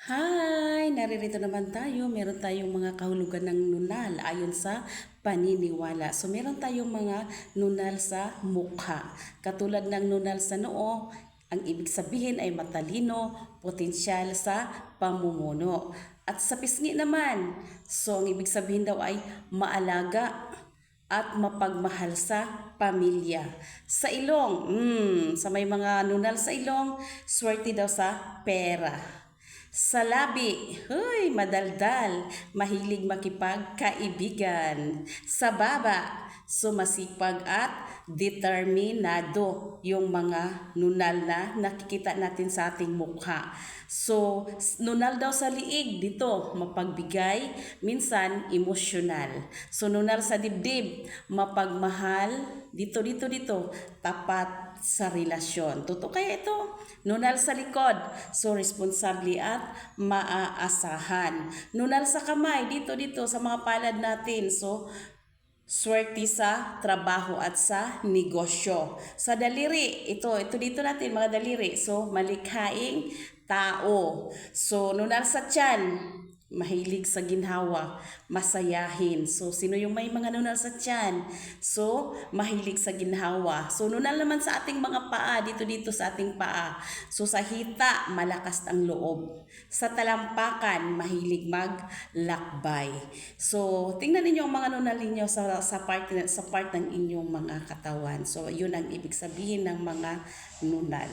Hi! Naririto naman tayo. Meron tayong mga kahulugan ng nunal ayon sa paniniwala. So, meron tayong mga nunal sa mukha. Katulad ng nunal sa noo, ang ibig sabihin ay matalino, potensyal sa pamumuno. At sa pisngi naman, so ang ibig sabihin daw ay maalaga at mapagmahal sa pamilya. Sa ilong, sa may mga nunal sa ilong, swerte daw sa pera. Sa labi, huy, madaldal, mahilig makipagkaibigan. Sa baba, sumasipag at determinado yung mga nunal na nakikita natin sa ating mukha. So, nunal daw sa liig dito, mapagbigay, minsan emosyonal. So, nunal sa dibdib, mapagmahal, dito, tapat sa relasyon. Totoo kaya ito? Nunal sa likod, so responsable at maaasahan. Nunal sa kamay, dito sa mga palad natin, so swerte sa trabaho at sa negosyo. Sa daliri, ito dito natin mga daliri. So, malikhaing tao. So, nunal sa tiyan, mahilig sa ginhawa, masayahin. So, sino yung may mga nunal sa tiyan? So, mahilig sa ginhawa. So, nunal naman sa ating mga paa, dito sa ating paa. So, sa hita, malakas ang loob. Sa talampakan, mahilig maglakbay. So, tingnan ninyo ang mga nunal ninyo sa part ng inyong mga katawan. So, yun ang ibig sabihin ng mga nunal.